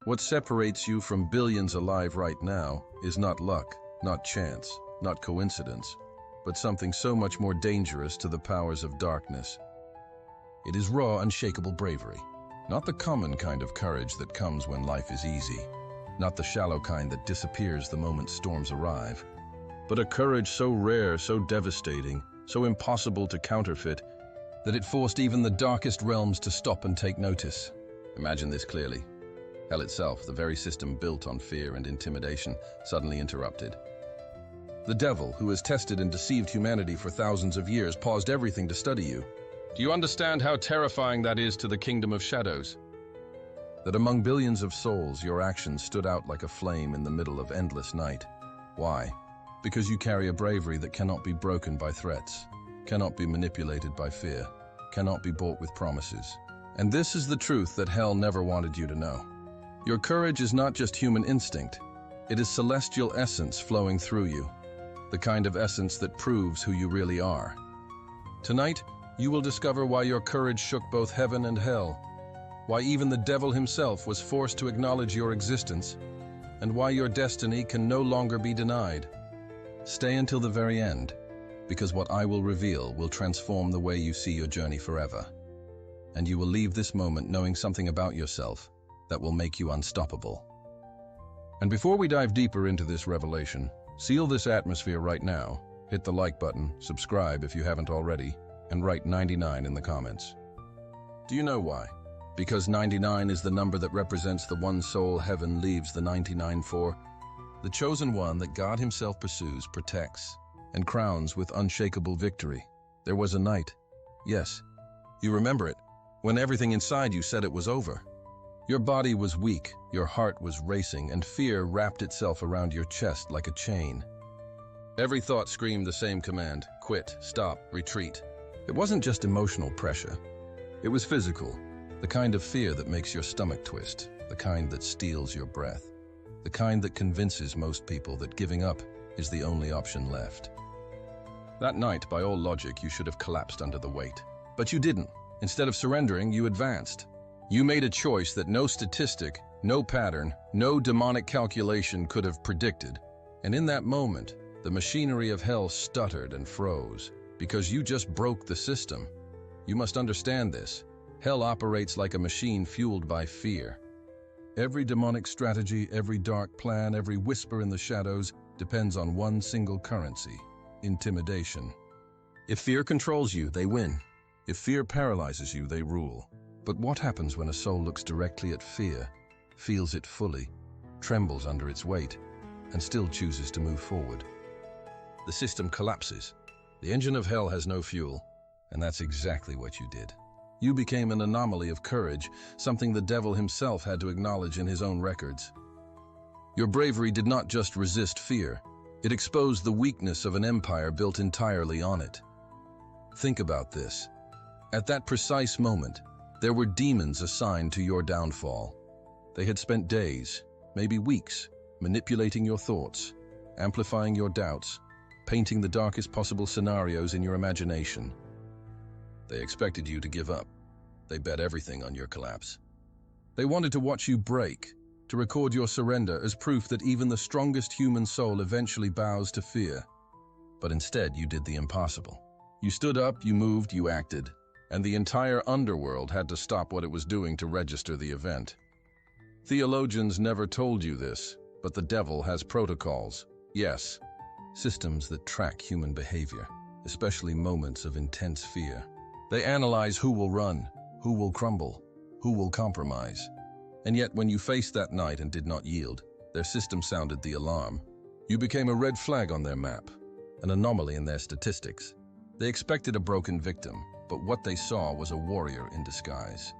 What separates you from billions alive right now is not luck, not chance, not coincidence, but something so much more dangerous to the powers of darkness. It is raw, unshakable bravery. Not the common kind of courage that comes when life is easy, not the shallow kind that disappears the moment storms arrive, but a courage so rare, so devastating, so impossible to counterfeit, that it forced even the darkest realms to stop and take notice. Imagine this clearly. Hell itself, the very system built on fear and intimidation, suddenly interrupted. The devil, who has tested and deceived humanity for thousands of years, paused everything to study you. Do you understand how terrifying that is to the kingdom of shadows? That among billions of souls, your actions stood out like a flame in the middle of endless night. Why? Because you carry a bravery that cannot be broken by threats, cannot be manipulated by fear, cannot be bought with promises. And this is the truth that hell never wanted you to know. Your courage is not just human instinct. It is celestial essence flowing through you, the kind of essence that proves who you really are. Tonight, you will discover why your courage shook both heaven and hell, why even the devil himself was forced to acknowledge your existence, and why your destiny can no longer be denied. Stay until the very end, because what I will reveal will transform the way you see your journey forever. And you will leave this moment knowing something about yourself that will make you unstoppable. And before we dive deeper into this revelation, seal this atmosphere right now, hit the like button, subscribe if you haven't already, and write 99 in the comments. Do you know why? Because 99 is the number that represents the one soul heaven leaves the 99 for, the chosen one that God himself pursues, protects, and crowns with unshakable victory. There was a night, yes, you remember it, when everything inside you said it was over. Your body was weak, your heart was racing, and fear wrapped itself around your chest like a chain. Every thought screamed the same command: quit, stop, retreat. It wasn't just emotional pressure. It was physical, the kind of fear that makes your stomach twist, the kind that steals your breath, the kind that convinces most people that giving up is the only option left. That night, by all logic, you should have collapsed under the weight. But you didn't. Instead of surrendering, you advanced. You made a choice that no statistic, no pattern, no demonic calculation could have predicted. And in that moment, the machinery of hell stuttered and froze, because you just broke the system. You must understand this. Hell operates like a machine fueled by fear. Every demonic strategy, every dark plan, every whisper in the shadows depends on one single currency: intimidation. If fear controls you, they win. If fear paralyzes you, they rule. But what happens when a soul looks directly at fear, feels it fully, trembles under its weight, and still chooses to move forward? The system collapses. The engine of hell has no fuel, and that's exactly what you did. You became an anomaly of courage, something the devil himself had to acknowledge in his own records. Your bravery did not just resist fear, it exposed the weakness of an empire built entirely on it. Think about this. At that precise moment, there were demons assigned to your downfall. They had spent days, maybe weeks, manipulating your thoughts, amplifying your doubts, painting the darkest possible scenarios in your imagination. They expected you to give up. They bet everything on your collapse. They wanted to watch you break, to record your surrender as proof that even the strongest human soul eventually bows to fear. But instead, you did the impossible. You stood up, you moved, you acted, and the entire underworld had to stop what it was doing to register the event. Theologians never told you this, but the devil has protocols. Yes, systems that track human behavior, especially moments of intense fear. They analyze who will run, who will crumble, who will compromise. And yet, when you faced that night and did not yield, their system sounded the alarm. You became a red flag on their map, an anomaly in their statistics. They expected a broken victim, but what they saw was a warrior in disguise.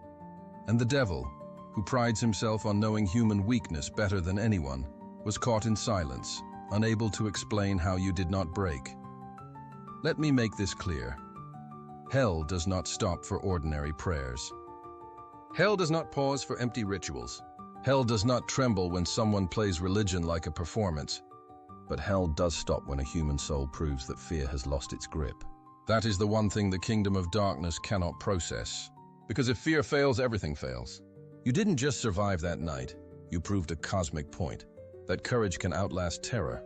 And the devil, who prides himself on knowing human weakness better than anyone, was caught in silence, unable to explain how you did not break. Let me make this clear. Hell does not stop for ordinary prayers. Hell does not pause for empty rituals. Hell does not tremble when someone plays religion like a performance. But hell does stop when a human soul proves that fear has lost its grip. That is the one thing the kingdom of darkness cannot process. Because if fear fails, everything fails. You didn't just survive that night. You proved a cosmic point, that courage can outlast terror,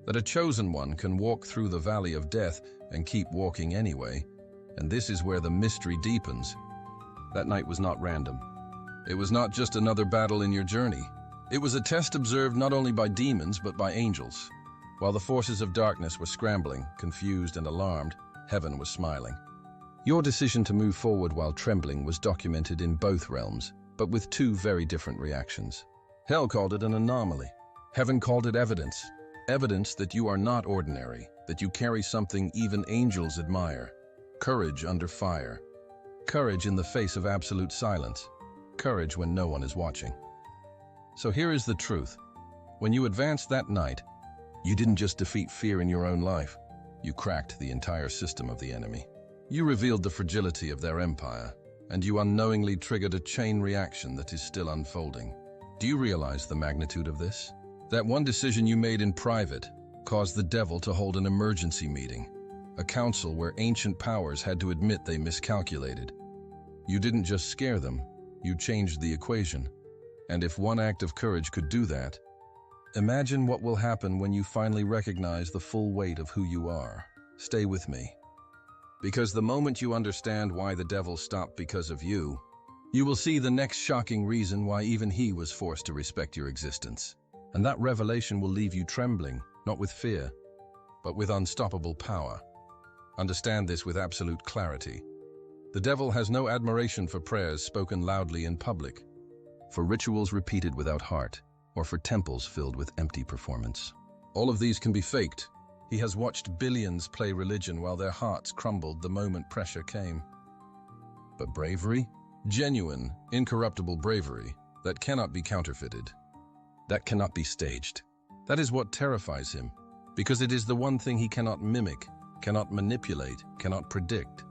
that a chosen one can walk through the valley of death and keep walking anyway. And this is where the mystery deepens. That night was not random. It was not just another battle in your journey. It was a test observed not only by demons but by angels. While the forces of darkness were scrambling, confused and alarmed, heaven was smiling. Your decision to move forward while trembling was documented in both realms, but with two very different reactions. Hell called it an anomaly. Heaven called it evidence. Evidence that you are not ordinary, that you carry something even angels admire. Courage under fire. Courage in the face of absolute silence. Courage when no one is watching. So here is the truth. When you advanced that night, you didn't just defeat fear in your own life. You cracked the entire system of the enemy. You revealed the fragility of their empire, and you unknowingly triggered a chain reaction that is still unfolding. Do you realize the magnitude of this? That one decision you made in private caused the devil to hold an emergency meeting, a council where ancient powers had to admit they miscalculated. You didn't just scare them, you changed the equation. And if one act of courage could do that, imagine what will happen when you finally recognize the full weight of who you are. Stay with me. Because the moment you understand why the devil stopped because of you, you will see the next shocking reason why even he was forced to respect your existence. And that revelation will leave you trembling, not with fear, but with unstoppable power. Understand this with absolute clarity. The devil has no admiration for prayers spoken loudly in public, for rituals repeated without heart, or for temples filled with empty performance. All of these can be faked. He has watched billions play religion while their hearts crumbled the moment pressure came. But bravery? Genuine, incorruptible bravery that cannot be counterfeited. That cannot be staged. That is what terrifies him, because it is the one thing he cannot mimic, cannot manipulate, cannot predict.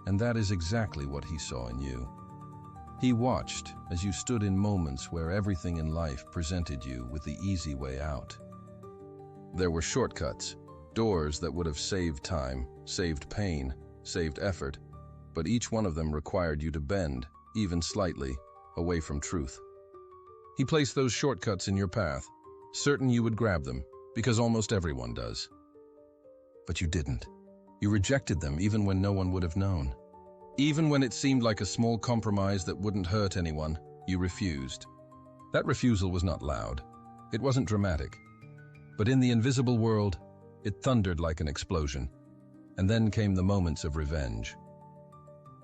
And that is exactly what he saw in you. He watched as you stood in moments where everything in life presented you with the easy way out. There were shortcuts, doors that would have saved time, saved pain, saved effort, but each one of them required you to bend, even slightly, away from truth. He placed those shortcuts in your path, certain you would grab them, because almost everyone does. But you didn't. You rejected them even when no one would have known. Even when it seemed like a small compromise that wouldn't hurt anyone, you refused. That refusal was not loud. It wasn't dramatic. But in the invisible world, it thundered like an explosion. And then came the moments of revenge.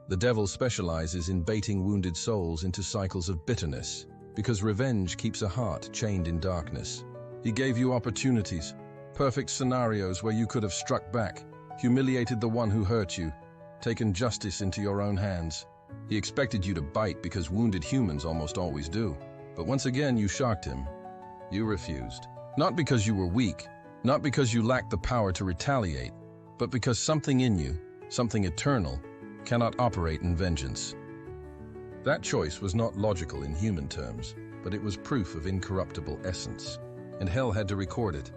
The devil specializes in baiting wounded souls into cycles of bitterness, because revenge keeps a heart chained in darkness. He gave you opportunities, perfect scenarios where you could have struck back, humiliated the one who hurt you, taken justice into your own hands. He expected you to bite because wounded humans almost always do. But once again, you shocked him. You refused. Not because you were weak, not because you lacked the power to retaliate, but because something in you, something eternal, cannot operate in vengeance. That choice was not logical in human terms, but it was proof of incorruptible essence, and hell had to record it.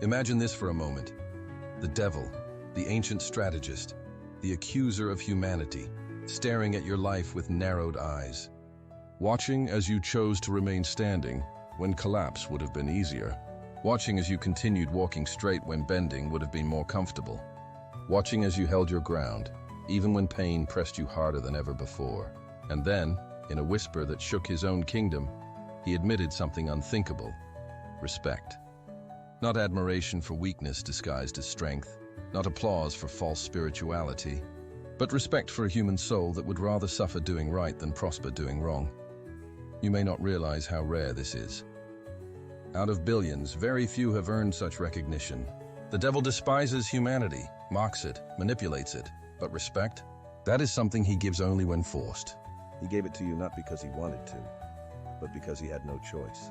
Imagine this for a moment. The devil, the ancient strategist, the accuser of humanity, staring at your life with narrowed eyes, watching as you chose to remain standing when collapse would have been easier, watching as you continued walking straight when bending would have been more comfortable, watching as you held your ground, even when pain pressed you harder than ever before. And then, in a whisper that shook his own kingdom, he admitted something unthinkable: respect. Not admiration for weakness disguised as strength, not applause for false spirituality, but respect for a human soul that would rather suffer doing right than prosper doing wrong. You may not realize how rare this is. Out of billions, very few have earned such recognition. The devil despises humanity, mocks it, manipulates it, but respect? That is something he gives only when forced. He gave it to you not because he wanted to, but because he had no choice.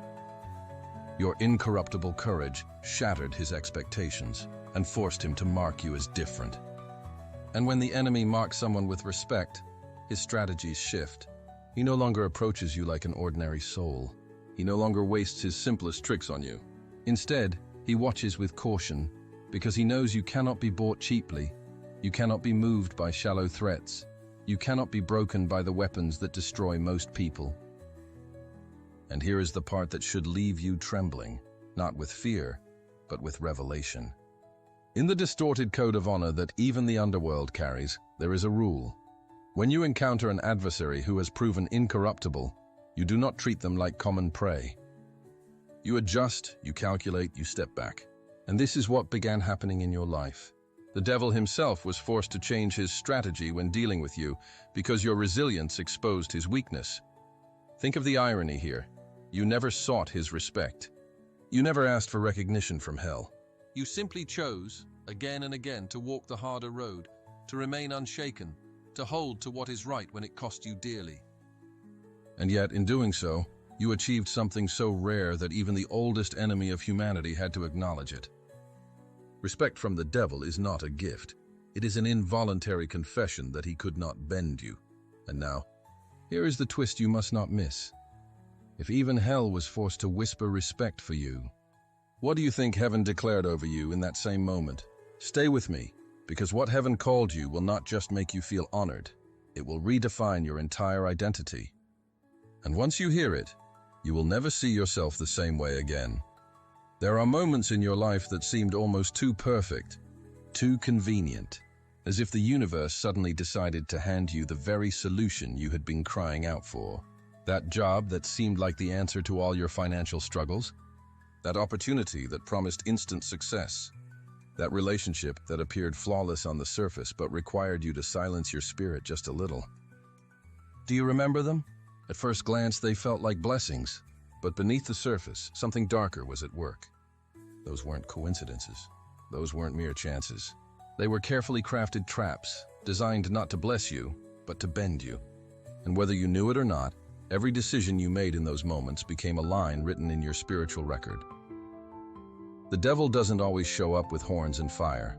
Your incorruptible courage shattered his expectations and forced him to mark you as different. And when the enemy marks someone with respect, his strategies shift. He no longer approaches you like an ordinary soul. He no longer wastes his simplest tricks on you. Instead, he watches with caution, because he knows you cannot be bought cheaply. You cannot be moved by shallow threats. You cannot be broken by the weapons that destroy most people. And here is the part that should leave you trembling, not with fear, but with revelation. In the distorted code of honor that even the underworld carries, there is a rule. When you encounter an adversary who has proven incorruptible, you do not treat them like common prey. You adjust, you calculate, you step back. And this is what began happening in your life. The devil himself was forced to change his strategy when dealing with you because your resilience exposed his weakness. Think of the irony here. You never sought his respect. You never asked for recognition from hell. You simply chose, again and again, to walk the harder road, to remain unshaken, to hold to what is right when it cost you dearly. And yet, in doing so, you achieved something so rare that even the oldest enemy of humanity had to acknowledge it. Respect from the devil is not a gift. It is an involuntary confession that he could not bend you. And now, here is the twist you must not miss. If even hell was forced to whisper respect for you, what do you think heaven declared over you in that same moment? Stay with me, because what heaven called you will not just make you feel honored, it will redefine your entire identity. And once you hear it, you will never see yourself the same way again. There are moments in your life that seemed almost too perfect, too convenient, as if the universe suddenly decided to hand you the very solution you had been crying out for. That job that seemed like the answer to all your financial struggles, that opportunity that promised instant success, that relationship that appeared flawless on the surface but required you to silence your spirit just a little. Do you remember them? At first glance, they felt like blessings, but beneath the surface, something darker was at work. Those weren't coincidences. Those weren't mere chances. They were carefully crafted traps, designed not to bless you, but to bend you. And whether you knew it or not, every decision you made in those moments became a line written in your spiritual record. The devil doesn't always show up with horns and fire.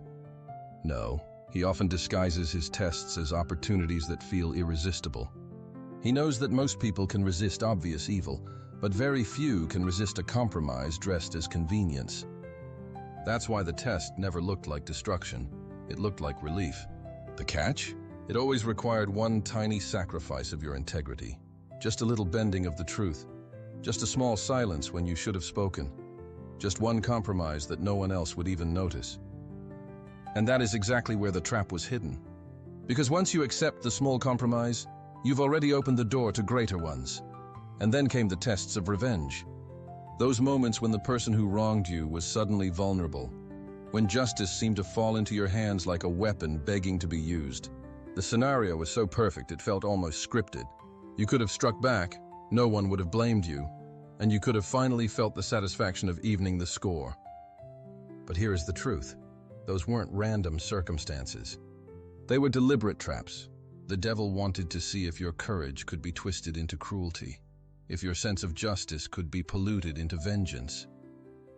No, he often disguises his tests as opportunities that feel irresistible. He knows that most people can resist obvious evil, but very few can resist a compromise dressed as convenience. That's why the test never looked like destruction. It looked like relief. The catch? It always required one tiny sacrifice of your integrity. Just a little bending of the truth. Just a small silence when you should have spoken. Just one compromise that no one else would even notice. And that is exactly where the trap was hidden. Because once you accept the small compromise, you've already opened the door to greater ones. And then came the tests of revenge. Those moments when the person who wronged you was suddenly vulnerable. When justice seemed to fall into your hands like a weapon begging to be used. The scenario was so perfect it felt almost scripted. You could have struck back, no one would have blamed you, and you could have finally felt the satisfaction of evening the score. But here is the truth. Those weren't random circumstances. They were deliberate traps. The devil wanted to see if your courage could be twisted into cruelty, if your sense of justice could be polluted into vengeance.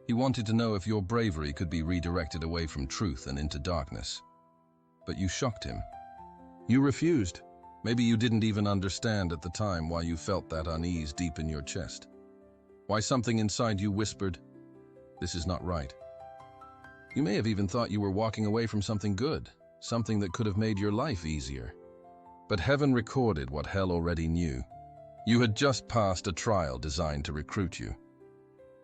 He wanted to know if your bravery could be redirected away from truth and into darkness. But you shocked him. You refused. Maybe you didn't even understand at the time why you felt that unease deep in your chest. Why something inside you whispered, "This is not right." You may have even thought you were walking away from something good, something that could have made your life easier. But heaven recorded what hell already knew. You had just passed a trial designed to recruit you.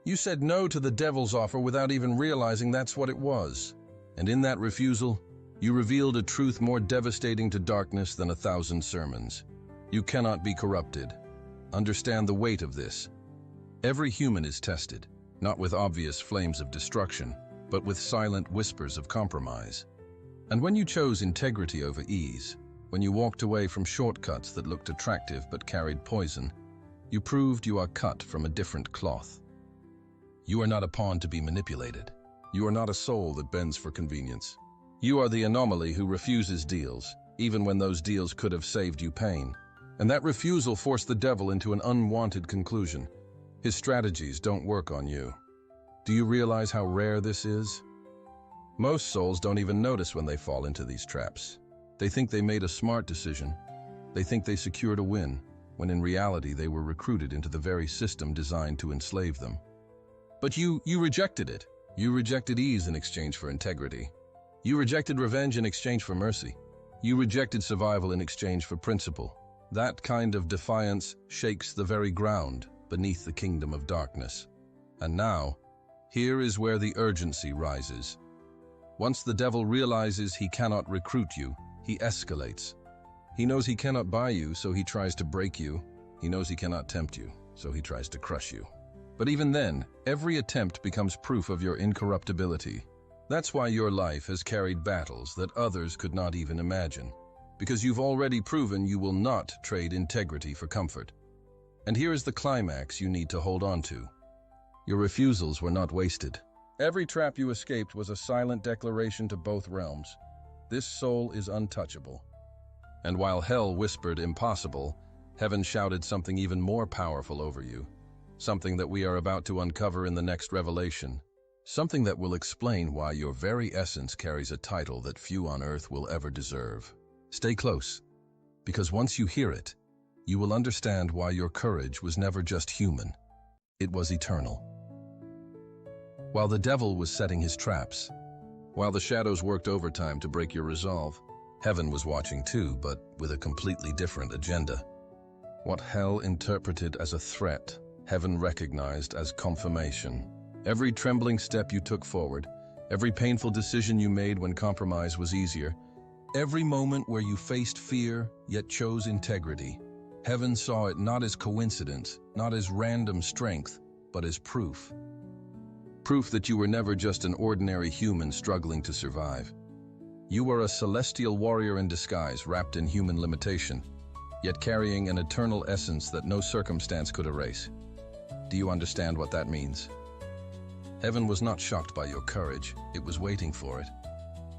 You said no to the devil's offer without even realizing that's what it was. And in that refusal, you revealed a truth more devastating to darkness than 1,000 sermons. You cannot be corrupted. Understand the weight of this. Every human is tested, not with obvious flames of destruction, but with silent whispers of compromise. And when you chose integrity over ease, when you walked away from shortcuts that looked attractive but carried poison, you proved you are cut from a different cloth. You are not a pawn to be manipulated. You are not a soul that bends for convenience. You are the anomaly who refuses deals, even when those deals could have saved you pain. And that refusal forced the devil into an unwanted conclusion. His strategies don't work on you. Do you realize how rare this is? Most souls don't even notice when they fall into these traps. They think they made a smart decision. They think they secured a win, when in reality they were recruited into the very system designed to enslave them. But you rejected it. You rejected ease in exchange for integrity. You rejected revenge in exchange for mercy. You rejected survival in exchange for principle. That kind of defiance shakes the very ground. beneath the kingdom of darkness. And now, here is where the urgency rises. Once the devil realizes he cannot recruit you, he escalates. He knows he cannot buy you, so he tries to break you. He knows he cannot tempt you, so he tries to crush you. But even then, every attempt becomes proof of your incorruptibility. That's why your life has carried battles that others could not even imagine. Because you've already proven you will not trade integrity for comfort. And here is the climax you need to hold on to. Your refusals were not wasted. Every trap you escaped was a silent declaration to both realms. This soul is untouchable. And while hell whispered impossible, heaven shouted something even more powerful over you. Something that we are about to uncover in the next revelation. Something that will explain why your very essence carries a title that few on earth will ever deserve. Stay close, because once you hear it, you will understand why your courage was never just human. It was eternal. While the devil was setting his traps, while the shadows worked overtime to break your resolve, heaven was watching too, but with a completely different agenda. What hell interpreted as a threat, heaven recognized as confirmation. Every trembling step you took forward, every painful decision you made when compromise was easier, every moment where you faced fear yet chose integrity, heaven saw it not as coincidence, not as random strength, but as proof. Proof that you were never just an ordinary human struggling to survive. You were a celestial warrior in disguise, wrapped in human limitation, yet carrying an eternal essence that no circumstance could erase. Do you understand what that means? Heaven was not shocked by your courage, it was waiting for it.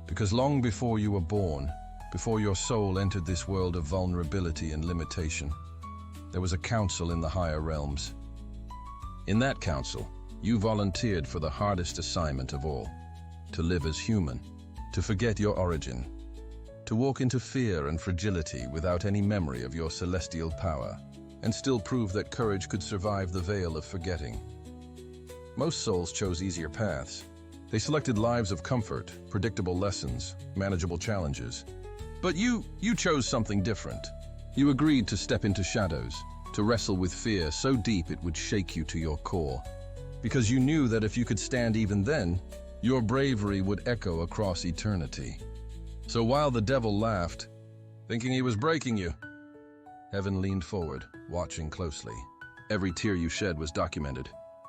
Because long before you were born, before your soul entered this world of vulnerability and limitation, there was a council in the higher realms. In that council, you volunteered for the hardest assignment of all, to live as human, to forget your origin, to walk into fear and fragility without any memory of your celestial power, and still prove that courage could survive the veil of forgetting. Most souls chose easier paths. They selected lives of comfort, predictable lessons, manageable challenges. But you chose something different. You agreed to step into shadows, to wrestle with fear so deep it would shake you to your core. Because you knew that if you could stand even then, your bravery would echo across eternity. So while the devil laughed, thinking he was breaking you, heaven leaned forward, watching closely. Every tear you shed was documented.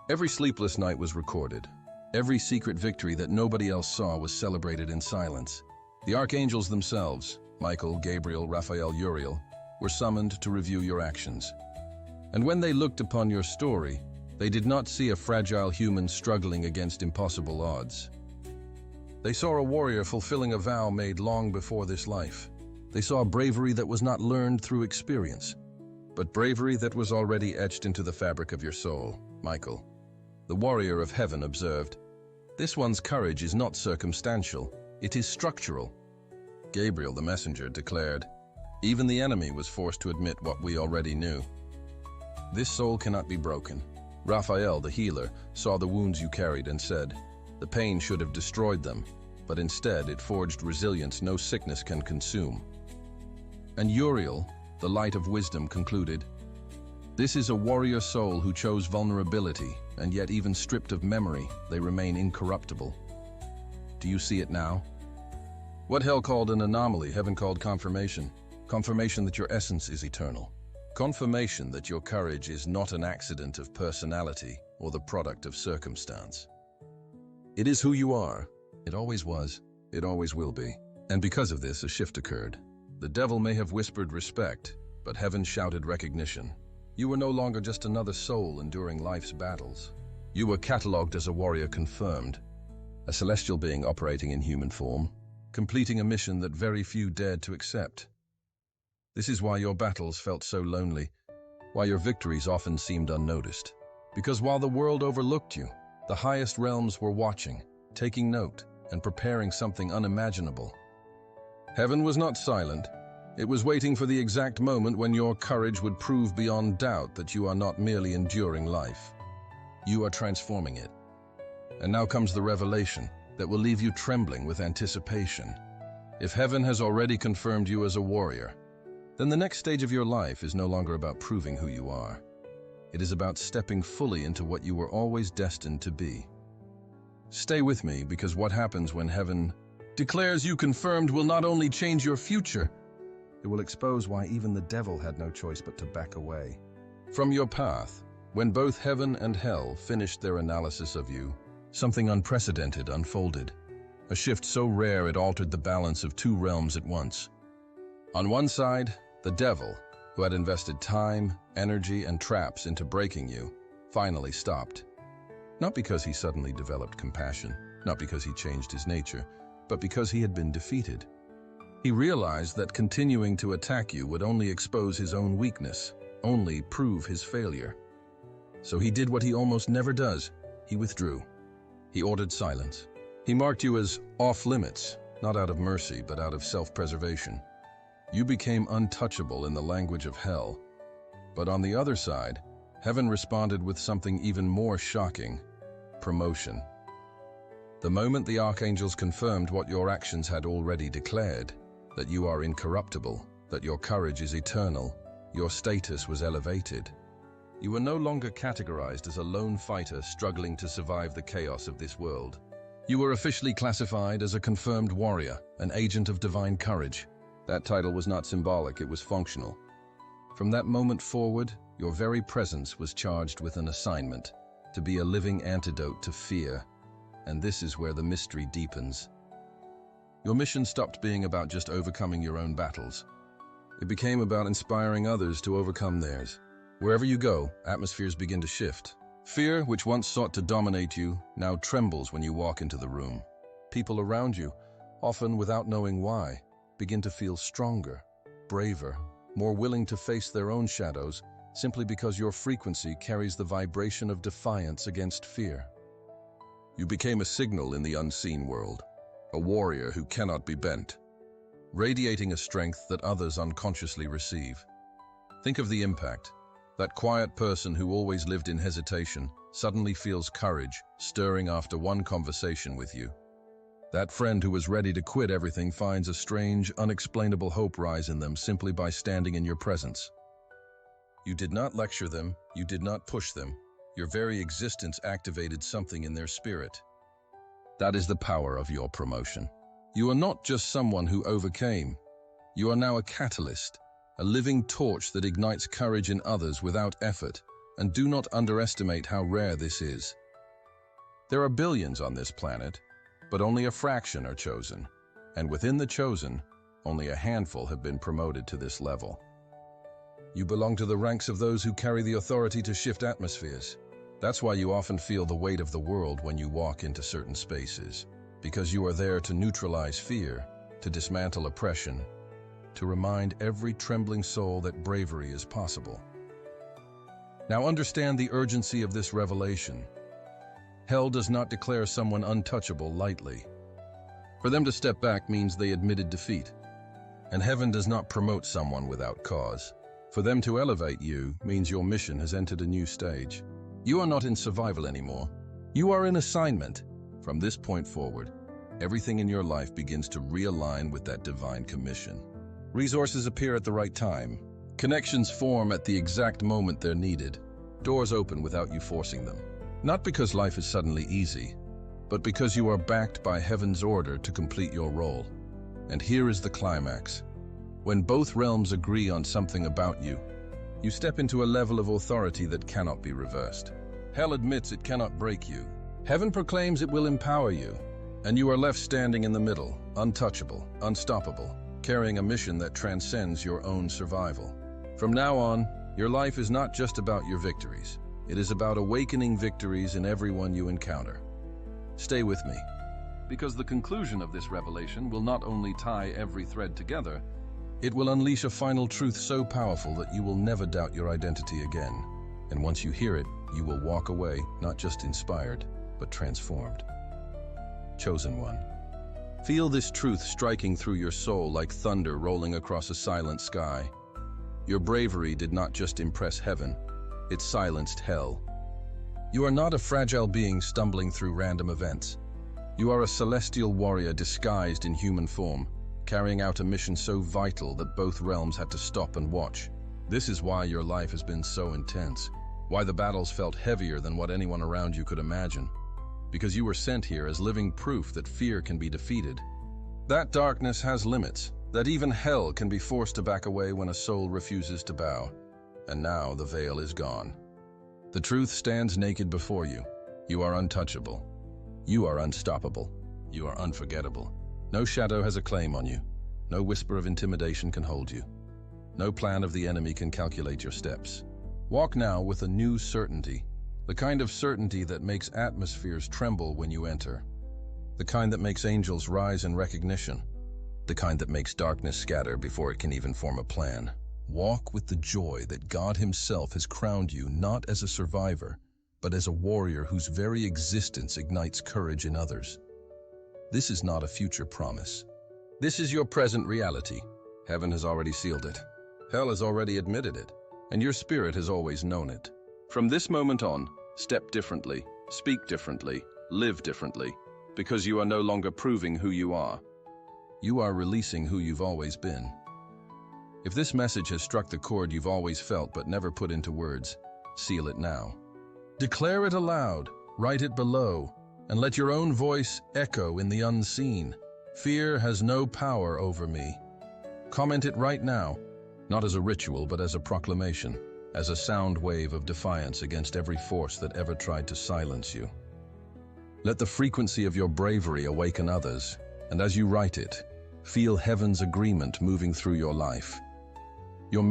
Every sleepless night was recorded. Every secret victory that nobody else saw was celebrated in silence. The archangels themselves, Michael, Gabriel, Raphael, Uriel, were summoned to review your actions. And when they looked upon your story, they did not see a fragile human struggling against impossible odds. They saw a warrior fulfilling a vow made long before this life. They saw bravery that was not learned through experience, but bravery that was already etched into the fabric of your soul. Michael, the warrior of heaven, observed, "This one's courage is not circumstantial, it is structural." Gabriel, the messenger, declared, "Even the enemy was forced to admit what we already knew. This soul cannot be broken." Raphael, the healer, saw the wounds you carried and said, "The pain should have destroyed them, but instead it forged resilience no sickness can consume." And Uriel, the light of wisdom, concluded, "This is a warrior soul who chose vulnerability, and yet even stripped of memory, they remain incorruptible." Do you see it now? What hell called an anomaly, heaven called confirmation. Confirmation that your essence is eternal. Confirmation that your courage is not an accident of personality or the product of circumstance. It is who you are. It always was. It always will be. And because of this, a shift occurred. The devil may have whispered respect, but heaven shouted recognition. You were no longer just another soul enduring life's battles. You were catalogued as a warrior confirmed, a celestial being operating in human form, completing a mission that very few dared to accept. This is why your battles felt so lonely, why your victories often seemed unnoticed. Because while the world overlooked you, the highest realms were watching, taking note, and preparing something unimaginable. Heaven was not silent. It was waiting for the exact moment when your courage would prove beyond doubt that you are not merely enduring life. You are transforming it. And now comes the revelation that will leave you trembling with anticipation. If heaven has already confirmed you as a warrior, then the next stage of your life is no longer about proving who you are. It is about stepping fully into what you were always destined to be. Stay with me, because what happens when heaven declares you confirmed will not only change your future, It will expose why even the devil had no choice but to back away. from your path. When both heaven and hell finished their analysis of you, something unprecedented unfolded. A shift so rare it altered the balance of two realms at once. On one side, the devil, who had invested time, energy, and traps into breaking you, finally stopped. Not because he suddenly developed compassion, not because he changed his nature, but because he had been defeated. He realized that continuing to attack you would only expose his own weakness, only prove his failure. So he did what he almost never does. He withdrew. He ordered silence. He marked you as off-limits, not out of mercy, but out of self-preservation. You became untouchable in the language of hell. But on the other side, heaven responded with something even more shocking: promotion. The moment the archangels confirmed what your actions had already declared, that you are incorruptible, that your courage is eternal, your status was elevated. You were no longer categorized as a lone fighter struggling to survive the chaos of this world. You were officially classified as a confirmed warrior, an agent of divine courage. That title was not symbolic, it was functional. From that moment forward, your very presence was charged with an assignment, to be a living antidote to fear. And this is where the mystery deepens. Your mission stopped being about just overcoming your own battles. It became about inspiring others to overcome theirs. Wherever you go, atmospheres begin to shift. Fear, which once sought to dominate you, now trembles when you walk into the room. People around you, often without knowing why, begin to feel stronger, braver, more willing to face their own shadows, simply because your frequency carries the vibration of defiance against fear. You became a signal in the unseen world, a warrior who cannot be bent, radiating a strength that others unconsciously receive. Think of the impact. That quiet person who always lived in hesitation suddenly feels courage stirring after one conversation with you. That friend who was ready to quit everything finds a strange, unexplainable hope rise in them simply by standing in your presence. You did not lecture them, you did not push them. Your very existence activated something in their spirit. That is the power of your promotion. You are not just someone who overcame. You are now a catalyst, a living torch that ignites courage in others without effort, and do not underestimate how rare this is. There are billions on this planet, but only a fraction are chosen, and within the chosen, only a handful have been promoted to this level. You belong to the ranks of those who carry the authority to shift atmospheres. That's why you often feel the weight of the world when you walk into certain spaces, because you are there to neutralize fear, to dismantle oppression, to remind every trembling soul that bravery is possible. Now understand the urgency of this revelation. Hell does not declare someone untouchable lightly. For them to step back means they admitted defeat. And heaven does not promote someone without cause. For them to elevate you means your mission has entered a new stage. You are not in survival anymore. You are in assignment. From this point forward, everything in your life begins to realign with that divine commission. Resources appear at the right time. Connections form at the exact moment they're needed. Doors open without you forcing them. Not because life is suddenly easy, but because you are backed by heaven's order to complete your role. And here is the climax. When both realms agree on something about you, you step into a level of authority that cannot be reversed. Hell admits it cannot break you. Heaven proclaims it will empower you. And you are left standing in the middle, untouchable, unstoppable, carrying a mission that transcends your own survival. From now on, your life is not just about your victories. It is about awakening victories in everyone you encounter. Stay with me, because the conclusion of this revelation will not only tie every thread together, it will unleash a final truth so powerful that you will never doubt your identity again. And once you hear it, you will walk away not just inspired, but transformed. Chosen one. Feel this truth striking through your soul like thunder rolling across a silent sky. Your bravery did not just impress heaven, it silenced hell. You are not a fragile being stumbling through random events. You are a celestial warrior disguised in human form, carrying out a mission so vital that both realms had to stop and watch. This is why your life has been so intense. why the battles felt heavier than what anyone around you could imagine. Because you were sent here as living proof that fear can be defeated. That darkness has limits, that even hell can be forced to back away when a soul refuses to bow. And now the veil is gone. The truth stands naked before you. You are untouchable. You are unstoppable. You are unforgettable. No shadow has a claim on you. No whisper of intimidation can hold you. No plan of the enemy can calculate your steps. Walk now with a new certainty, the kind of certainty that makes atmospheres tremble when you enter, the kind that makes angels rise in recognition, the kind that makes darkness scatter before it can even form a plan. Walk with the joy that God Himself has crowned you not as a survivor, but as a warrior whose very existence ignites courage in others. This is not a future promise. This is your present reality. Heaven has already sealed it. Hell has already admitted it, and your spirit has always known it. From this moment on, step differently, speak differently, live differently, because you are no longer proving who you are. You are releasing who you've always been. If this message has struck the chord you've always felt but never put into words, seal it now. Declare it aloud, write it below, and let your own voice echo in the unseen. Fear has no power over me. Comment it right now, not as a ritual but as a proclamation, as a sound wave of defiance against every force that ever tried to silence you. Let the frequency of your bravery awaken others, and as you write it, feel heaven's agreement moving through your life. Your